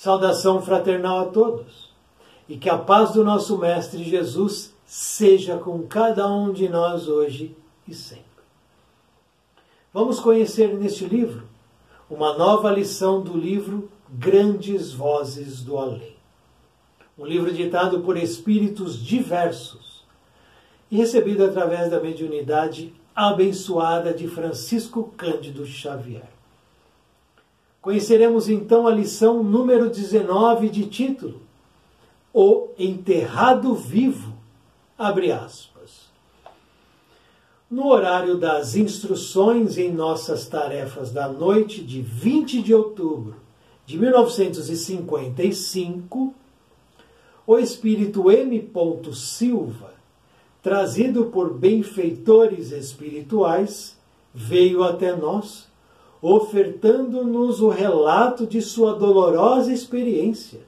Saudação fraternal a todos, e que a paz do nosso Mestre Jesus seja com cada um de nós hoje e sempre. Vamos conhecer neste livro uma nova lição do livro Grandes Vozes do Além. Um livro ditado por espíritos diversos e recebido através da mediunidade abençoada de Francisco Cândido Xavier. Conheceremos então a lição número 19 de título, O Enterrado Vivo, abre aspas. No horário das instruções em nossas tarefas da noite de 20 de outubro de 1955, o espírito M. Silva, trazido por benfeitores espirituais, veio até nós, ofertando-nos o relato de sua dolorosa experiência,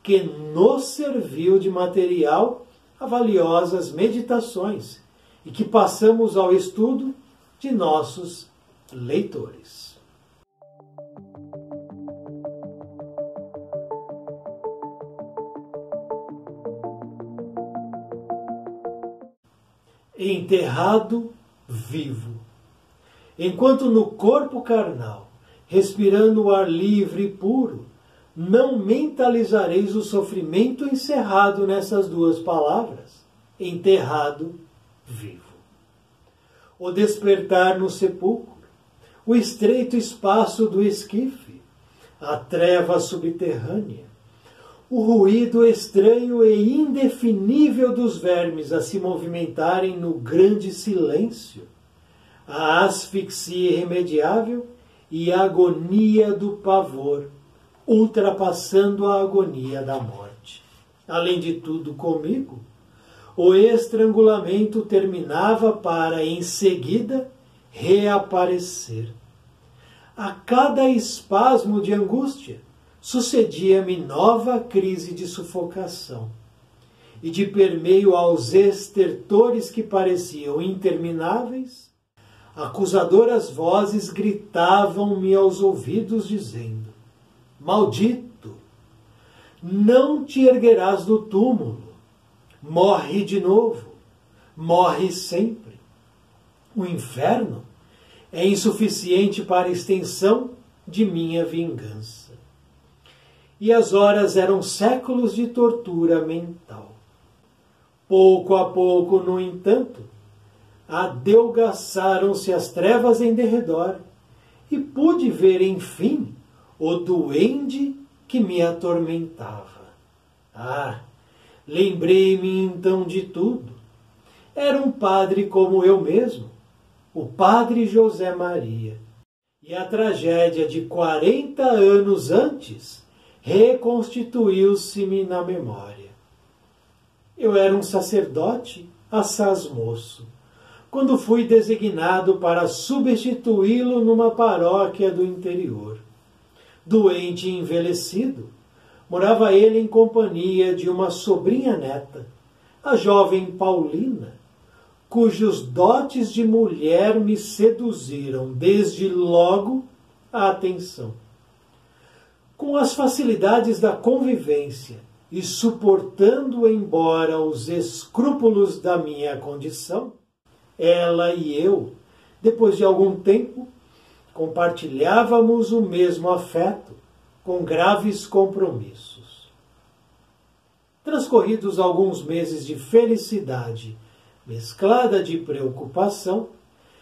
que nos serviu de material a valiosas meditações e que passamos ao estudo de nossos leitores. Enterrado vivo. Enquanto no corpo carnal, respirando o ar livre e puro, não mentalizareis o sofrimento encerrado nessas duas palavras, enterrado vivo. O despertar no sepulcro, o estreito espaço do esquife, a treva subterrânea, o ruído estranho e indefinível dos vermes a se movimentarem no grande silêncio, a asfixia irremediável e a agonia do pavor, ultrapassando a agonia da morte. Além de tudo, comigo, o estrangulamento terminava para, em seguida, reaparecer. A cada espasmo de angústia, sucedia-me nova crise de sufocação. E de permeio aos estertores que pareciam intermináveis, acusadoras vozes gritavam-me aos ouvidos, dizendo: Maldito, não te erguerás do túmulo, morre de novo, morre sempre. O inferno é insuficiente para a extensão de minha vingança. E as horas eram séculos de tortura mental. Pouco a pouco, no entanto, adelgaçaram-se as trevas em derredor e pude ver, enfim, o duende que me atormentava. Lembrei-me então de tudo. Era um padre como eu mesmo, o padre José Maria. E a tragédia de 40 anos antes reconstituiu-se-me na memória. Eu era um sacerdote assaz moço, quando fui designado para substituí-lo numa paróquia do interior. Doente e envelhecido, morava ele em companhia de uma sobrinha neta, a jovem Paulina, cujos dotes de mulher me seduziram desde logo a atenção. Com as facilidades da convivência e suportando embora os escrúpulos da minha condição, ela e eu, depois de algum tempo, compartilhávamos o mesmo afeto, com graves compromissos. Transcorridos alguns meses de felicidade, mesclada de preocupação,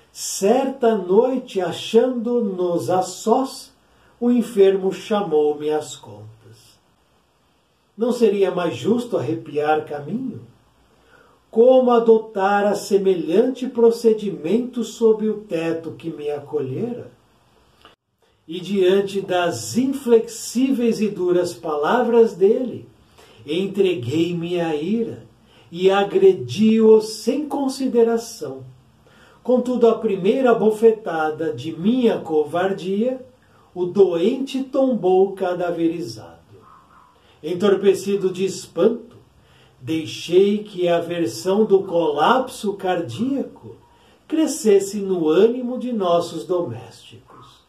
certa noite, achando-nos a sós, o enfermo chamou-me às contas. Não seria mais justo arrepiar caminho? Como adotar a semelhante procedimento sob o teto que me acolhera? E diante das inflexíveis e duras palavras dele, entreguei-me à ira e agredi-o sem consideração. Contudo, a primeira bofetada de minha covardia, o doente tombou cadaverizado. Entorpecido de espanto, deixei que a aversão do colapso cardíaco crescesse no ânimo de nossos domésticos.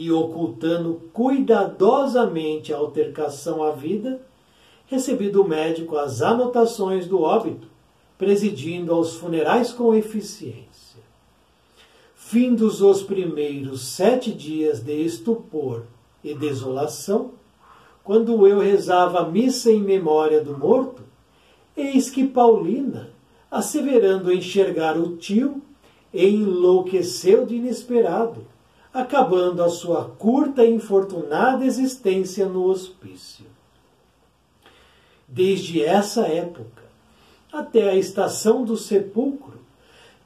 e ocultando cuidadosamente a altercação à vida, recebi do médico as anotações do óbito, presidindo aos funerais com eficiência. Findos os primeiros 7 dias de estupor e desolação, quando eu rezava a missa em memória do morto, eis que Paulina, asseverando enxergar o tio, enlouqueceu de inesperado, acabando a sua curta e infortunada existência no hospício. Desde essa época até a estação do sepulcro,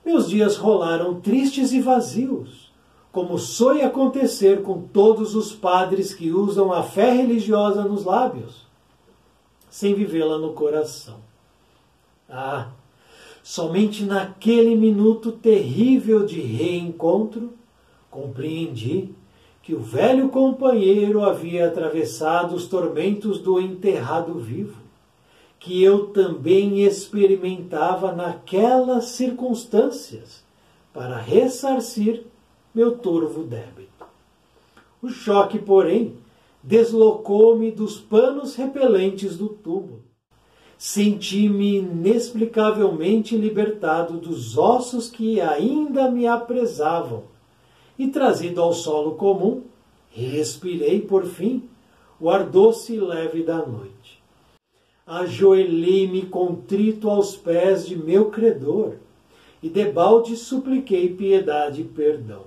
meus dias rolaram tristes e vazios, como soe acontecer com todos os padres que usam a fé religiosa nos lábios, sem vivê-la no coração. Ah, somente naquele minuto terrível de reencontro, compreendi que o velho companheiro havia atravessado os tormentos do enterrado vivo, que eu também experimentava naquelas circunstâncias, para ressarcir meu turvo débito. O choque, porém, deslocou-me dos panos repelentes do túmulo. Senti-me inexplicavelmente libertado dos ossos que ainda me apresavam e, trazido ao solo comum, respirei, por fim, o ar doce e leve da noite. Ajoelhei-me contrito aos pés de meu credor e debalde supliquei piedade e perdão.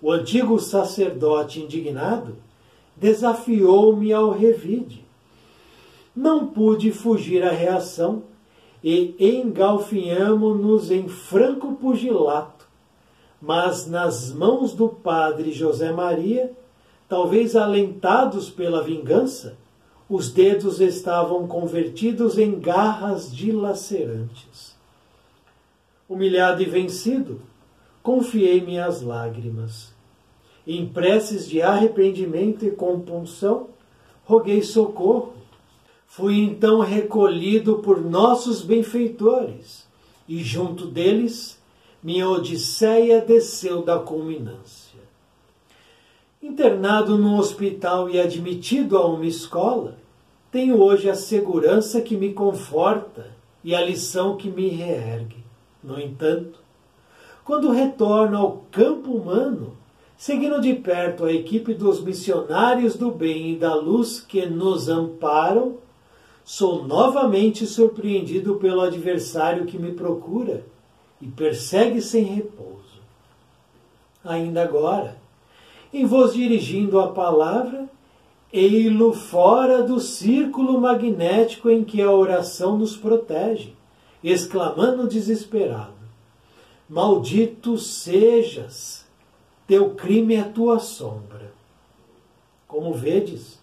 O antigo sacerdote indignado desafiou-me ao revide. Não pude fugir à reação e engalfinhamo-nos em franco pugilato, mas nas mãos do padre José Maria, talvez alentados pela vingança, os dedos estavam convertidos em garras dilacerantes. Humilhado e vencido, confiei-me às lágrimas. Em preces de arrependimento e compunção, roguei socorro. Fui então recolhido por nossos benfeitores, e junto deles minha odisseia desceu da culminância. Internado num hospital e admitido a uma escola, tenho hoje a segurança que me conforta e a lição que me reergue. No entanto, quando retorno ao campo humano, seguindo de perto a equipe dos missionários do bem e da luz que nos amparam, sou novamente surpreendido pelo adversário que me procura e persegue sem repouso. Ainda agora, em vos dirigindo a palavra, ei-lo fora do círculo magnético em que a oração nos protege, exclamando desesperado: maldito sejas, teu crime é tua sombra. Como vedes,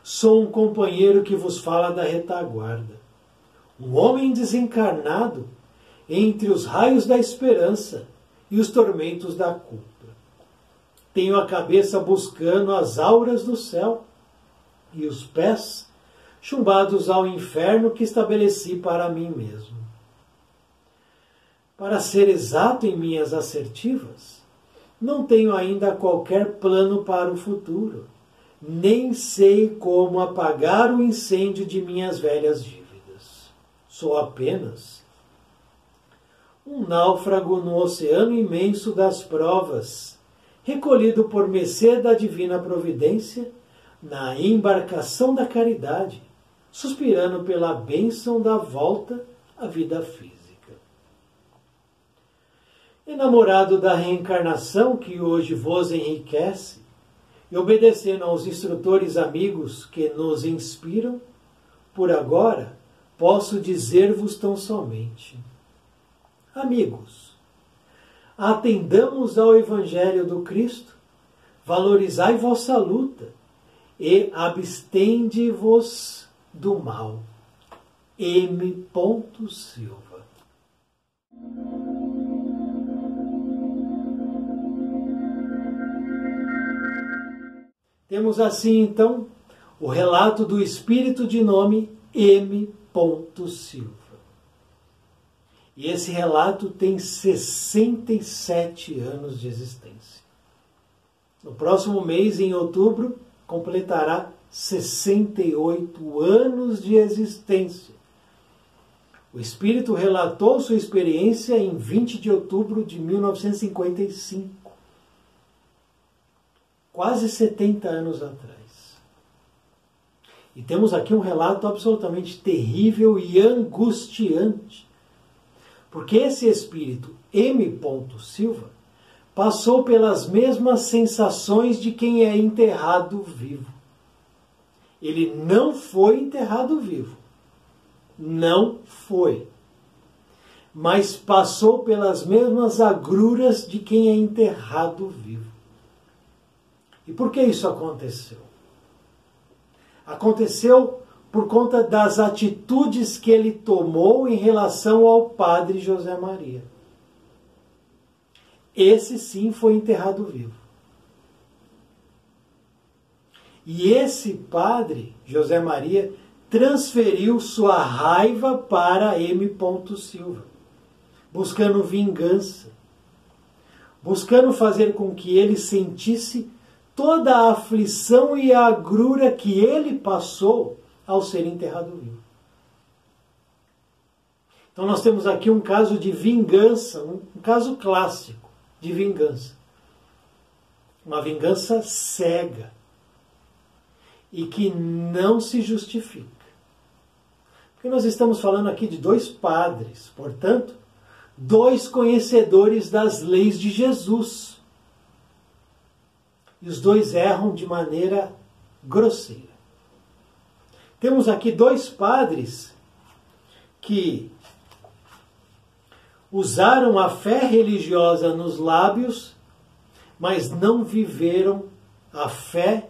sou um companheiro que vos fala da retaguarda, um homem desencarnado entre os raios da esperança e os tormentos da culpa. Tenho a cabeça buscando as auras do céu e os pés chumbados ao inferno que estabeleci para mim mesmo. Para ser exato em minhas assertivas, não tenho ainda qualquer plano para o futuro, nem sei como apagar o incêndio de minhas velhas dívidas. Sou apenas um náufrago no oceano imenso das provas, recolhido por mercê da divina providência na embarcação da caridade, suspirando pela bênção da volta à vida física. Enamorado da reencarnação que hoje vos enriquece, e obedecendo aos instrutores amigos que nos inspiram, por agora posso dizer-vos tão somente: amigos, atendamos ao Evangelho do Cristo, valorizai vossa luta e abstende-vos do mal. M. Silva. Temos assim, então, o relato do espírito de nome M. Silva. E esse relato tem 67 anos de existência. No próximo mês, em outubro, completará 68 anos de existência. O espírito relatou sua experiência em 20 de outubro de 1955. Quase 70 anos atrás. E temos aqui um relato absolutamente terrível e angustiante. Porque esse espírito, M. Silva, passou pelas mesmas sensações de quem é enterrado vivo. Ele não foi enterrado vivo. Não foi. Mas passou pelas mesmas agruras de quem é enterrado vivo. E por que isso aconteceu? Aconteceu por conta das atitudes que ele tomou em relação ao padre José Maria. Esse sim foi enterrado vivo. E esse padre, José Maria, transferiu sua raiva para M. Silva, buscando vingança, buscando fazer com que ele sentisse toda a aflição e a agrura que ele passou ao ser enterrado vivo. Então nós temos aqui um caso de vingança, um caso clássico de vingança. Uma vingança cega e que não se justifica. Porque nós estamos falando aqui de dois padres, portanto, dois conhecedores das leis de Jesus. E os dois erram de maneira grosseira. Temos aqui dois padres que usaram a fé religiosa nos lábios, mas não viveram a fé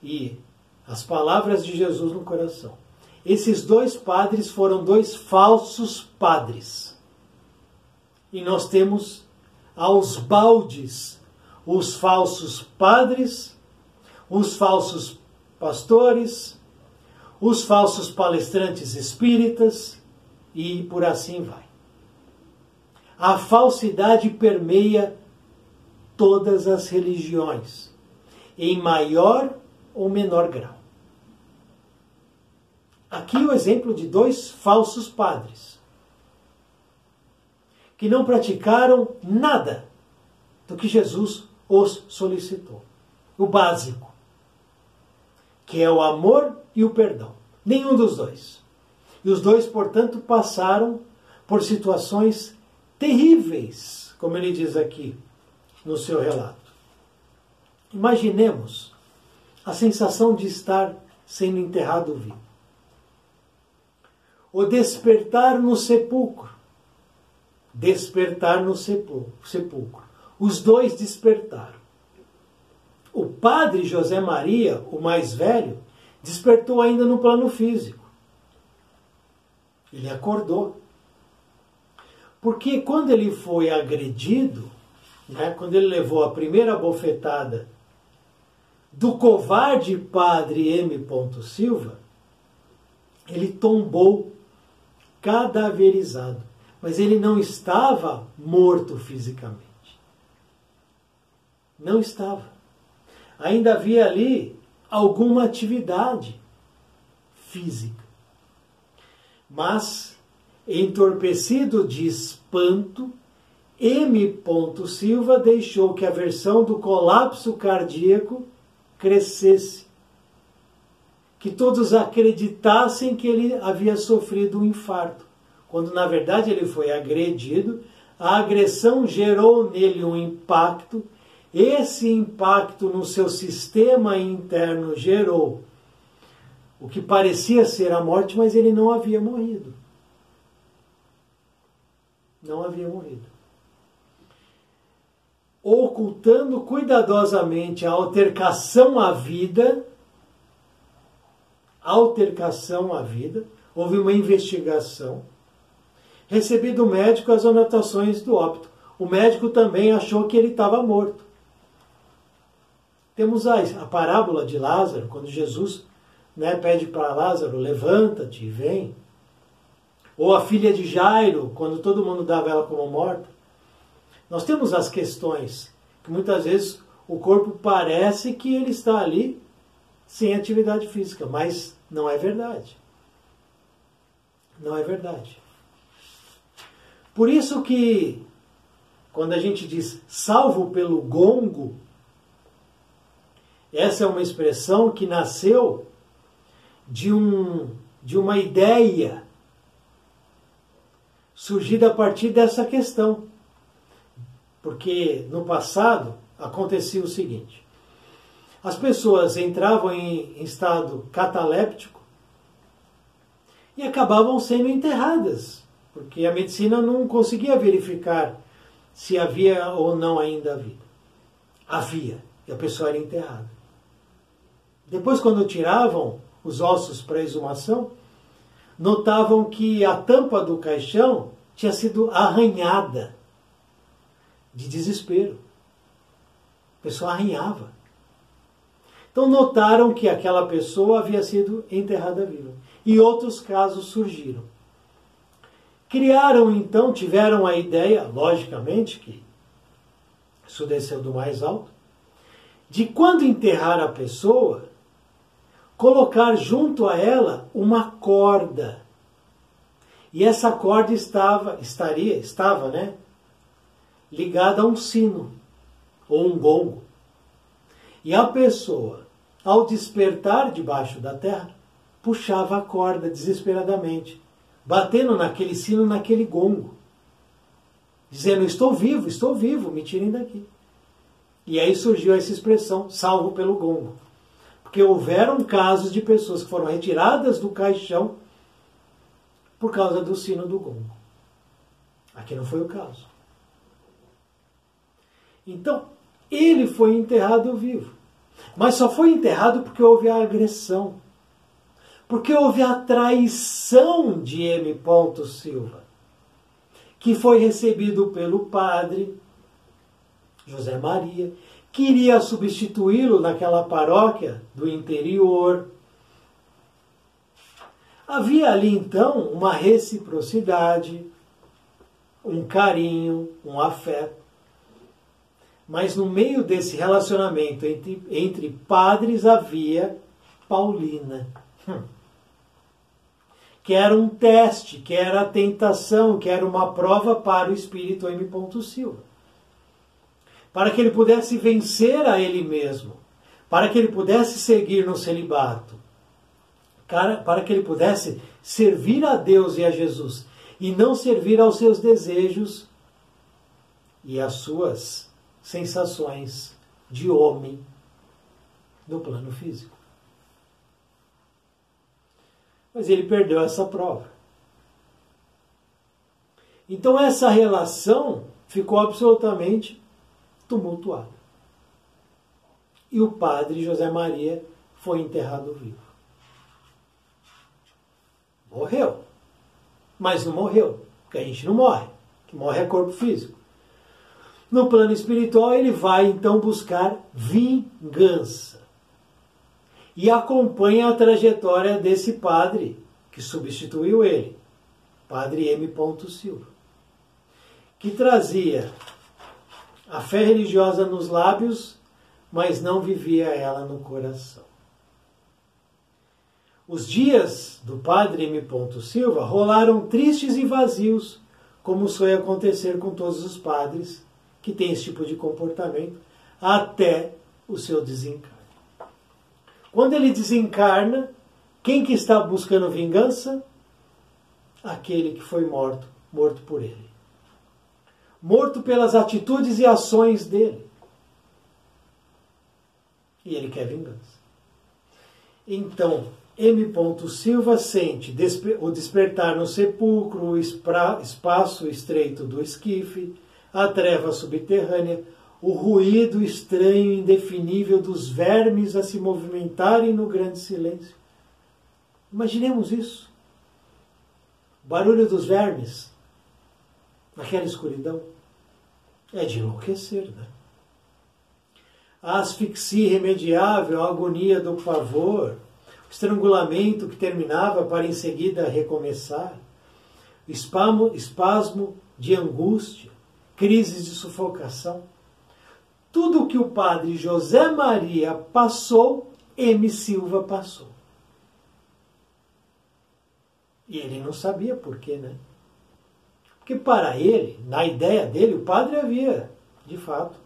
e as palavras de Jesus no coração. Esses dois padres foram dois falsos padres. E nós temos aos baldes os falsos padres, os falsos pastores, os falsos palestrantes espíritas e por assim vai. A falsidade permeia todas as religiões, em maior ou menor grau. Aqui o exemplo de dois falsos padres, que não praticaram nada do que Jesus os solicitou. O básico, que é o amor e o perdão. Nenhum dos dois. E os dois, portanto, passaram por situações terríveis, como ele diz aqui no seu relato. Imaginemos a sensação de estar sendo enterrado vivo. O despertar no sepulcro. Despertar no sepulcro. Os dois despertaram. O padre José Maria, o mais velho, despertou ainda no plano físico. Ele acordou. Porque quando ele foi agredido, quando ele levou a primeira bofetada do covarde padre M. Silva, ele tombou cadaverizado. Mas ele não estava morto fisicamente. Não estava. Ainda havia ali alguma atividade física. Mas, entorpecido de espanto, M. Silva deixou que a versão do colapso cardíaco crescesse. Que todos acreditassem que ele havia sofrido um infarto, quando na verdade ele foi agredido. A agressão gerou nele um impacto. Esse impacto no seu sistema interno gerou o que parecia ser a morte, mas ele não havia morrido. Não havia morrido. Ocultando cuidadosamente a altercação à vida, houve uma investigação. Recebi do médico as anotações do óbito. O médico também achou que ele estava morto. Temos a parábola de Lázaro, quando Jesus pede para Lázaro, levanta-te e vem. Ou a filha de Jairo, quando todo mundo dava ela como morta. Nós temos as questões que muitas vezes o corpo parece que ele está ali sem atividade física, mas não é verdade. Não é verdade. Por isso que, quando a gente diz salvo pelo gongo, essa é uma expressão que nasceu de uma ideia surgida a partir dessa questão. Porque no passado acontecia o seguinte: as pessoas entravam em estado cataléptico e acabavam sendo enterradas, porque a medicina não conseguia verificar se havia ou não ainda vida. Havia, e a pessoa era enterrada. Depois, quando tiravam os ossos para exumação, notavam que a tampa do caixão tinha sido arranhada de desespero. A pessoa arranhava. Então notaram que aquela pessoa havia sido enterrada viva. E outros casos surgiram. Criaram então, tiveram a ideia, logicamente, que isso desceu do mais alto, de quando enterrar a pessoa, colocar junto a ela uma corda. E essa corda estava ligada a um sino ou um gongo. E a pessoa, ao despertar debaixo da terra, puxava a corda desesperadamente, batendo naquele sino, naquele gongo, dizendo: estou vivo, me tirem daqui. E aí surgiu essa expressão, salvo pelo gongo. Porque houveram casos de pessoas que foram retiradas do caixão por causa do sino do gongo. Aqui não foi o caso. Então, ele foi enterrado vivo. Mas só foi enterrado porque houve a agressão. Porque houve a traição de M. Silva, que foi recebido pelo padre José Maria, queria substituí-lo naquela paróquia do interior. Havia ali então uma reciprocidade, um carinho, um afeto. Mas no meio desse relacionamento entre padres havia Paulina, que era um teste, que era a tentação, que era uma prova para o espírito M. Silva. Para que ele pudesse vencer a ele mesmo, para que ele pudesse seguir no celibato, para que ele pudesse servir a Deus e a Jesus, e não servir aos seus desejos e às suas sensações de homem no plano físico. Mas ele perdeu essa prova. Então essa relação ficou absolutamente tumultuada. E o padre José Maria foi enterrado vivo. Morreu. Mas não morreu, porque a gente não morre. O que morre é corpo físico. No plano espiritual, ele vai então buscar vingança. E acompanha a trajetória desse padre que substituiu ele, padre M. Silva, que trazia a fé religiosa nos lábios, mas não vivia ela no coração. Os dias do padre M. Silva rolaram tristes e vazios, como suele acontecer com todos os padres que têm esse tipo de comportamento, até o seu desencarne. Quando ele desencarna, quem que está buscando vingança? Aquele que foi morto por ele. Morto pelas atitudes e ações dele. E ele quer vingança. Então, M. Silva sente o despertar no sepulcro, o espaço estreito do esquife, a treva subterrânea, o ruído estranho e indefinível dos vermes a se movimentarem no grande silêncio. Imaginemos isso. O barulho dos vermes naquela escuridão é de enlouquecer, né? A asfixia irremediável, a agonia do pavor, o estrangulamento que terminava para em seguida recomeçar, o espasmo de angústia, crises de sufocação. tudo o que o padre José Maria passou, M. Silva passou. E ele não sabia por quê, né? Porque para ele, na ideia dele, o padre havia, de fato,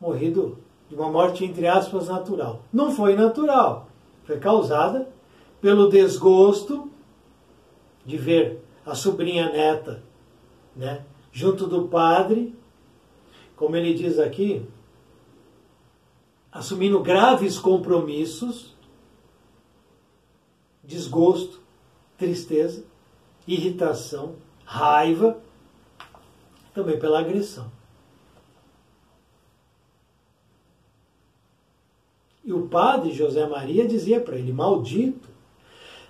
morrido de uma morte, entre aspas, natural. Não foi natural. Foi causada pelo desgosto de ver a sobrinha neta, né, junto do padre, como ele diz aqui, assumindo graves compromissos, desgosto, tristeza, irritação, raiva, também pela agressão. E o padre José Maria dizia para ele: maldito,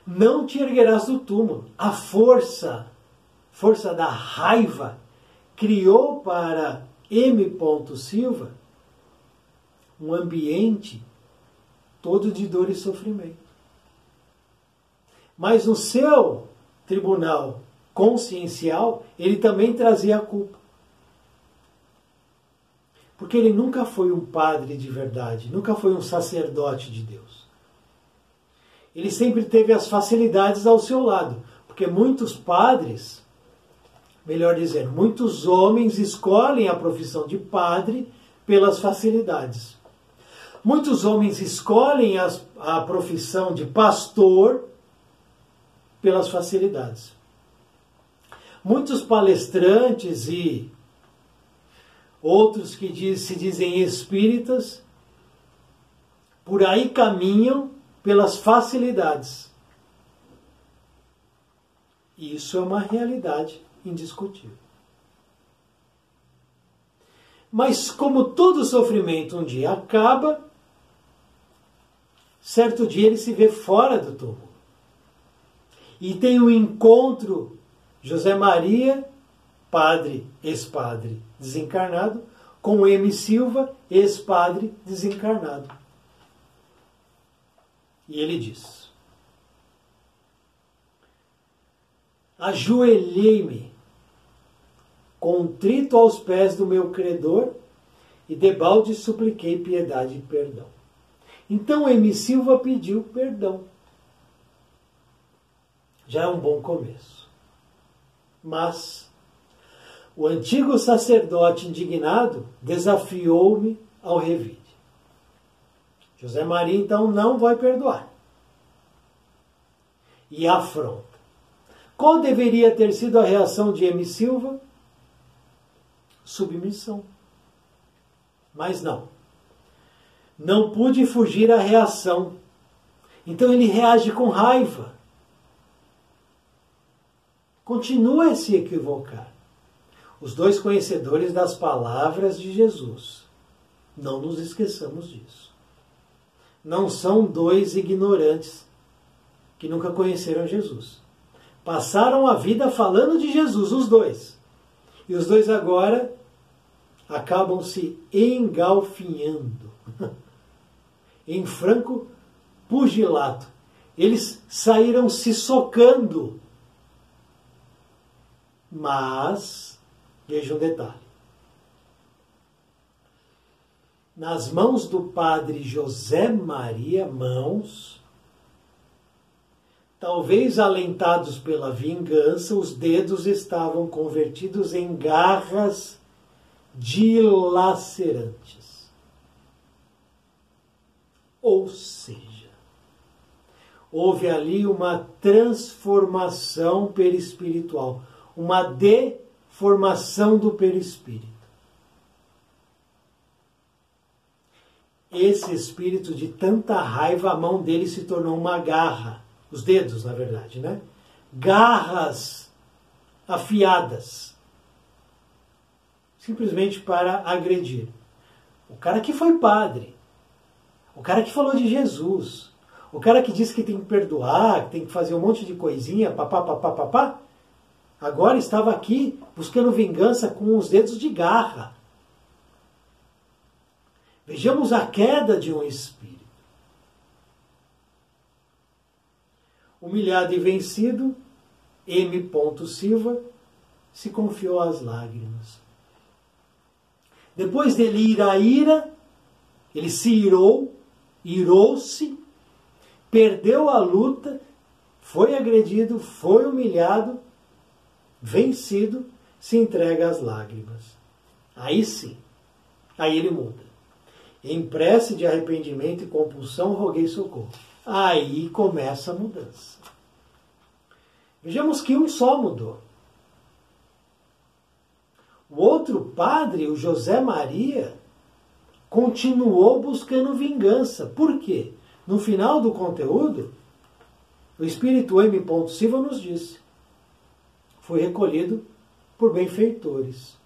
não te erguerás do túmulo. A força da raiva, criou para M. Silva um ambiente todo de dor e sofrimento. Mas no seu tribunal consciencial, ele também trazia a culpa. Porque ele nunca foi um padre de verdade, nunca foi um sacerdote de Deus. Ele sempre teve as facilidades ao seu lado, porque muitos padres, melhor dizendo, muitos homens escolhem a profissão de padre pelas facilidades. Muitos homens escolhem a profissão de pastor pelas facilidades. Muitos palestrantes e outros que se dizem espíritas, por aí caminham pelas facilidades. E isso é uma realidade indiscutível. Mas como todo sofrimento um dia acaba, certo dia ele se vê fora do túmulo. E tem um encontro, José Maria, padre, ex-padre desencarnado, com M. Silva, ex-padre desencarnado. E ele diz: ajoelhei-me, contrito aos pés do meu credor, e debalde supliquei piedade e perdão. Então M. Silva pediu perdão. Já é um bom começo. Mas o antigo sacerdote indignado desafiou-me ao revide. José Maria, então, não vai perdoar. E afronta. Qual deveria ter sido a reação de M. Silva? Submissão. Mas não. Não pude fugir à reação. Então ele reage com raiva. Continua a se equivocar. Os dois conhecedores das palavras de Jesus. Não nos esqueçamos disso. Não são dois ignorantes que nunca conheceram Jesus. Passaram a vida falando de Jesus, os dois. E os dois agora acabam se engalfinhando em franco pugilato. Eles saíram se socando. Mas, veja um detalhe. Nas mãos do padre José Maria, talvez alentados pela vingança, os dedos estavam convertidos em garras dilacerantes. Ou seja, houve ali uma transformação perispiritual, uma deformação do perispírito. Esse espírito de tanta raiva, a mão dele se tornou uma garra. Os dedos, na verdade, né? Garras afiadas. Simplesmente para agredir. O cara que foi padre. O cara que falou de Jesus. O cara que disse que tem que perdoar, que tem que fazer um monte de coisinha, papá. Agora estava aqui buscando vingança com os dedos de garra. Vejamos a queda de um espírito. Humilhado e vencido, M. Silva se confiou às lágrimas. Depois dele ir à ira, ele se irou-se, perdeu a luta, foi agredido, foi humilhado, vencido, se entrega às lágrimas. Aí sim, aí ele muda. Em prece de arrependimento e compulsão, roguei socorro. Aí começa a mudança. Vejamos que um só mudou. O outro padre, o José Maria, continuou buscando vingança. Por quê? No final do conteúdo, o espírito M. Silva nos disse: fui recolhido por benfeitores.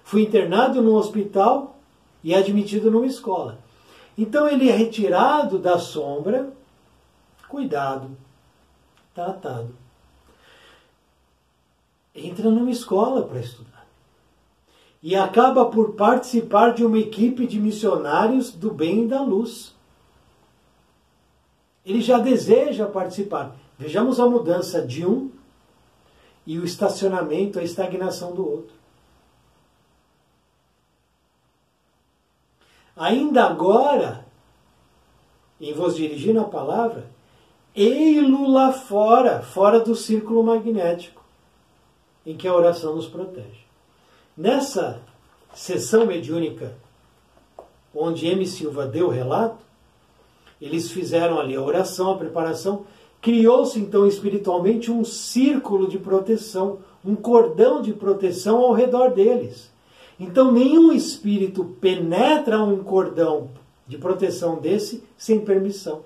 Fui internado num hospital e admitido numa escola. Então ele é retirado da sombra, cuidado, tratado. Entra numa escola para estudar. E acaba por participar de uma equipe de missionários do bem e da luz. Ele já deseja participar. Vejamos a mudança de um e o estacionamento, a estagnação do outro. Ainda agora, em vos dirigindo a palavra, ei-lo lá fora, fora do círculo magnético, em que a oração nos protege. Nessa sessão mediúnica, onde M. Silva deu o relato, eles fizeram ali a oração, a preparação, criou-se então espiritualmente um círculo de proteção, um cordão de proteção ao redor deles. Então nenhum espírito penetra um cordão de proteção desse sem permissão.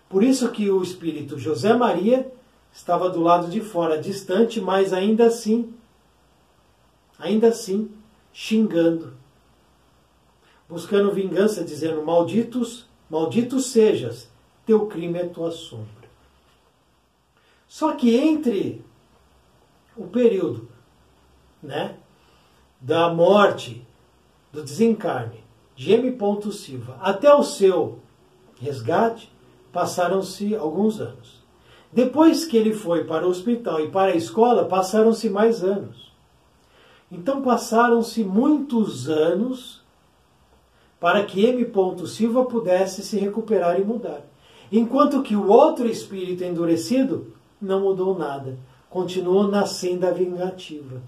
Por isso que o espírito José Maria estava do lado de fora, distante, mas ainda assim, xingando, buscando vingança, dizendo: maldito sejas, teu crime é tua sombra. Só que entre o período, da morte, do desencarne de M. Silva até o seu resgate, passaram-se alguns anos. Depois que ele foi para o hospital e para a escola, passaram-se mais anos. Então passaram-se muitos anos para que M. Silva pudesse se recuperar e mudar. Enquanto que o outro espírito endurecido não mudou nada. Continuou na senda vingativa.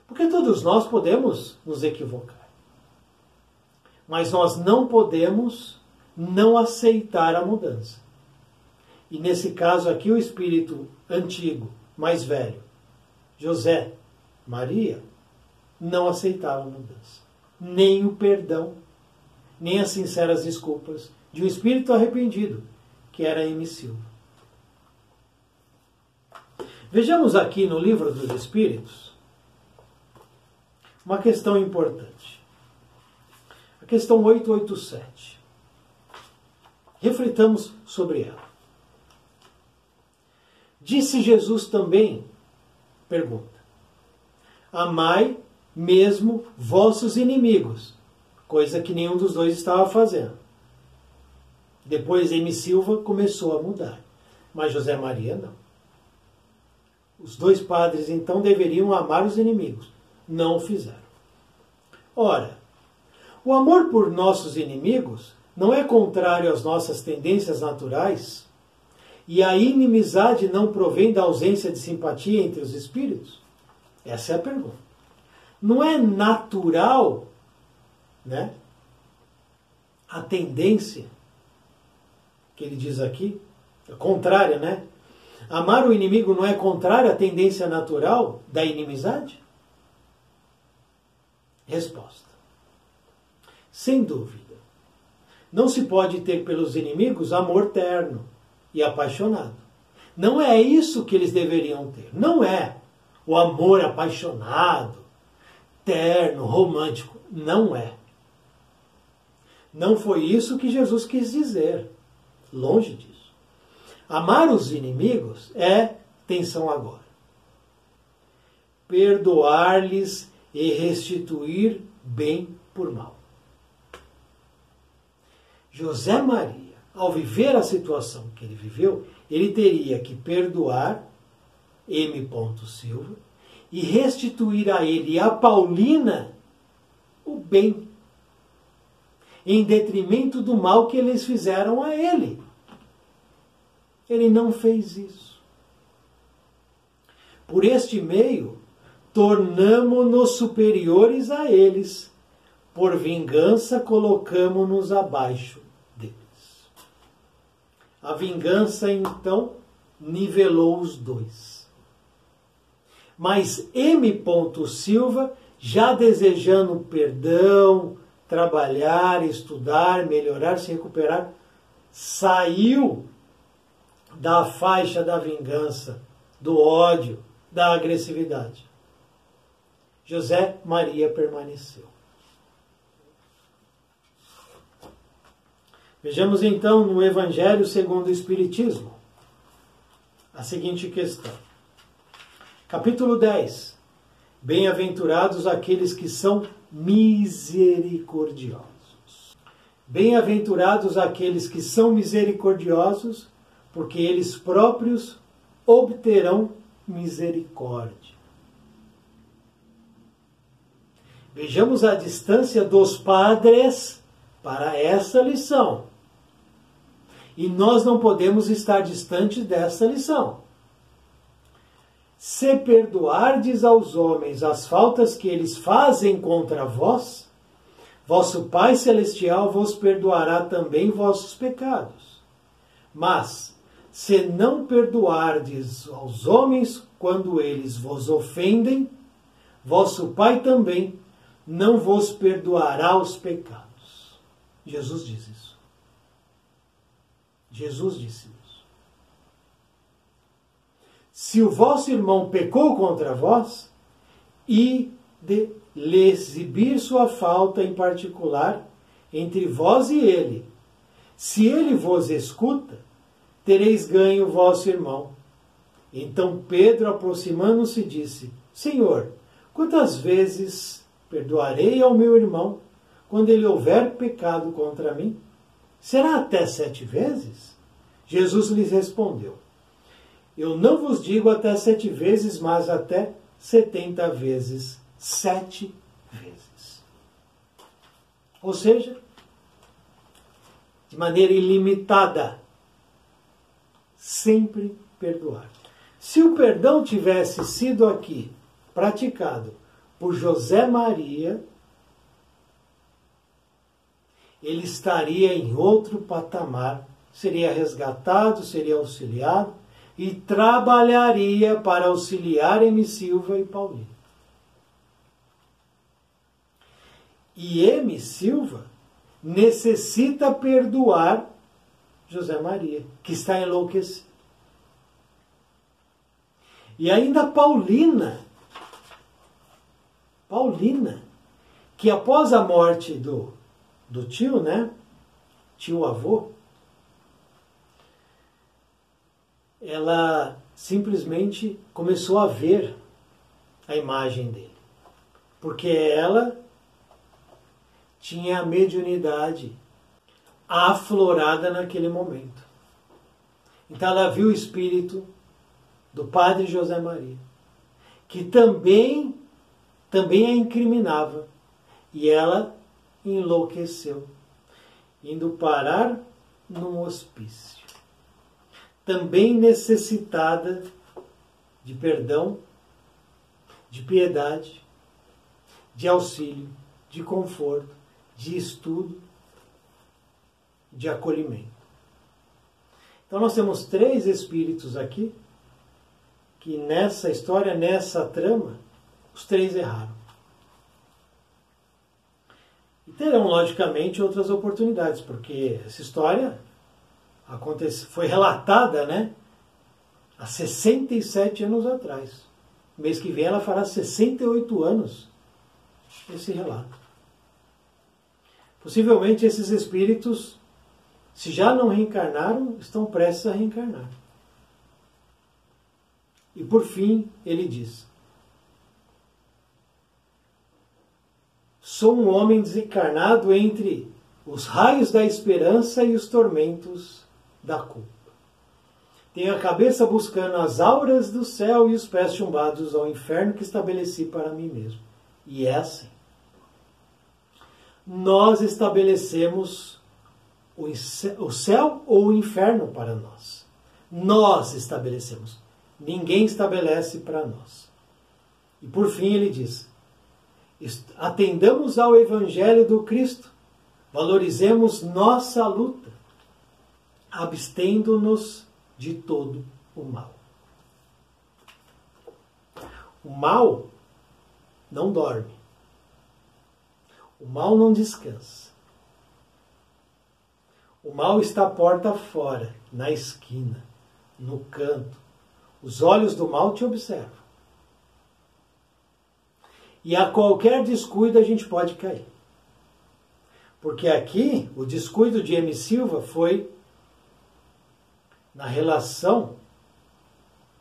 Porque todos nós podemos nos equivocar. Mas nós não podemos não aceitar a mudança. E nesse caso aqui, o espírito antigo, mais velho, José Maria, não aceitava a mudança. Nem o perdão, nem as sinceras desculpas de um espírito arrependido, que era M. Silva. Vejamos aqui no Livro dos Espíritos uma questão importante. A questão 887. Reflitamos sobre ela. Disse Jesus também, pergunta: amai mesmo vossos inimigos, coisa que nenhum dos dois estava fazendo. Depois M. Silva começou a mudar, mas José Maria não. Os dois padres então deveriam amar os inimigos, não o fizeram. Ora, o amor por nossos inimigos não é contrário às nossas tendências naturais? E a inimizade não provém da ausência de simpatia entre os espíritos? Essa é a pergunta. Não é natural, a tendência, que ele diz aqui, contrária, Amar o inimigo não é contrário à tendência natural da inimizade? Resposta: sem dúvida. Não se pode ter pelos inimigos amor terno e apaixonado. Não é isso que eles deveriam ter. Não é o amor apaixonado, terno, romântico. Não é. Não foi isso que Jesus quis dizer. Longe disso. Amar os inimigos é, atenção agora, perdoar-lhes e restituir bem por mal. José Maria, ao viver a situação que ele viveu, ele teria que perdoar M. Silva e restituir a ele e a Paulina o bem, em detrimento do mal que eles fizeram a ele. Ele não fez isso. Por este meio, tornamo-nos superiores a eles, por vingança colocamo-nos abaixo deles. A vingança, então, nivelou os dois. Mas M. Silva, já desejando perdão, trabalhar, estudar, melhorar, se recuperar, saiu da faixa da vingança, do ódio, da agressividade. José Maria permaneceu. Vejamos então no Evangelho segundo o Espiritismo a seguinte questão. Capítulo 10. Bem-aventurados aqueles que são misericordiosos. Bem-aventurados aqueles que são misericordiosos, porque eles próprios obterão misericórdia. Vejamos a distância dos padres para essa lição. E nós não podemos estar distante dessa lição. Se perdoardes aos homens as faltas que eles fazem contra vós, vosso Pai Celestial vos perdoará também vossos pecados. Mas, se não perdoardes aos homens quando eles vos ofendem, vosso Pai também não vos perdoará os pecados. Jesus diz isso. Jesus disse isso. Se o vosso irmão pecou contra vós, e de lhe exibir sua falta em particular entre vós e ele, se ele vos escuta, tereis ganho o vosso irmão. Então Pedro, aproximando-se, disse: Senhor, quantas vezes perdoarei ao meu irmão quando ele houver pecado contra mim? Será até 7 vezes? Jesus lhes respondeu: Eu não vos digo até 7 vezes, mas até 70 vezes 7 vezes. Ou seja, de maneira ilimitada, sempre perdoar. Se o perdão tivesse sido aqui praticado por José Maria, ele estaria em outro patamar, seria resgatado, seria auxiliado e trabalharia para auxiliar M. Silva e Paulina. E M. Silva necessita perdoar José Maria, que está enlouquecido. E ainda Paulina, que após a morte do tio, né? Tio-avô, ela simplesmente começou a ver a imagem dele. Porque ela tinha a mediunidade aflorada naquele momento. Então ela viu o espírito do padre José Maria, que também a incriminava. E ela enlouqueceu, indo parar num hospício. Também necessitada de perdão, de piedade, de auxílio, de conforto, de estudo, de acolhimento. Então nós temos 3 espíritos aqui, que nessa história, nessa trama, os 3 erraram. E terão, logicamente, outras oportunidades, porque essa história foi relatada, né, há 67 anos atrás. Mês que vem ela fará 68 anos esse relato. Possivelmente esses espíritos, se já não reencarnaram, estão prestes a reencarnar. E por fim, ele diz: sou um homem desencarnado entre os raios da esperança e os tormentos da culpa. Tenho a cabeça buscando as auras do céu e os pés chumbados ao inferno que estabeleci para mim mesmo. E é assim. Nós estabelecemos o céu ou o inferno para nós. Nós estabelecemos. Ninguém estabelece para nós. E por fim ele diz: atendamos ao Evangelho do Cristo, valorizemos nossa luta, abstendo-nos de todo o mal. O mal não dorme. O mal não descansa. O mal está à porta fora, na esquina, no canto. Os olhos do mal te observam. E a qualquer descuido a gente pode cair. Porque aqui, o descuido de M. Silva foi na relação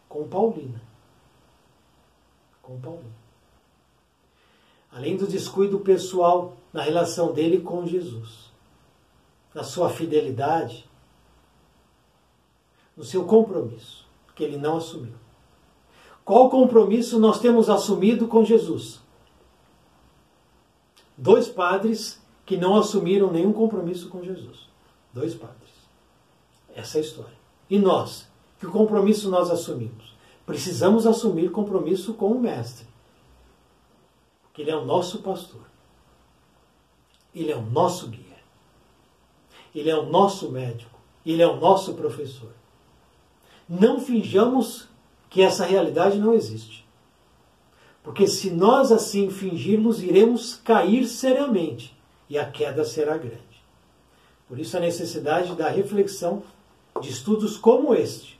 com Paulina. Com Paulina. Além do descuido pessoal na relação dele com Jesus. Na sua fidelidade. No seu compromisso, que ele não assumiu. Qual compromisso nós temos assumido com Jesus? 2 padres que não assumiram nenhum compromisso com Jesus. 2 padres. Essa é a história. E nós? Que compromisso nós assumimos? Precisamos assumir compromisso com o Mestre. Porque ele é o nosso pastor. Ele é o nosso guia. Ele é o nosso médico. Ele é o nosso professor. Não finjamos que essa realidade não existe. Porque se nós assim fingirmos, iremos cair seriamente. E a queda será grande. Por isso a necessidade da reflexão de estudos como este.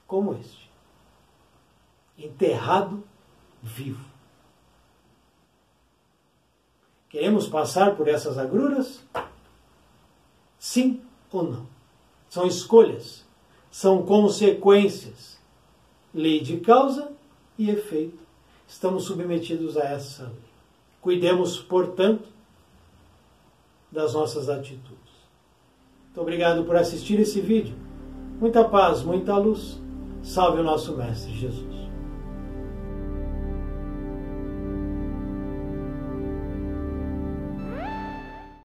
Como este. Enterrado vivo. Queremos passar por essas agruras? Sim ou não? São escolhas. São consequências. Lei de causa e efeito. Estamos submetidos a essa lei. Cuidemos, portanto, das nossas atitudes. Muito obrigado por assistir esse vídeo. Muita paz, muita luz. Salve o nosso Mestre Jesus.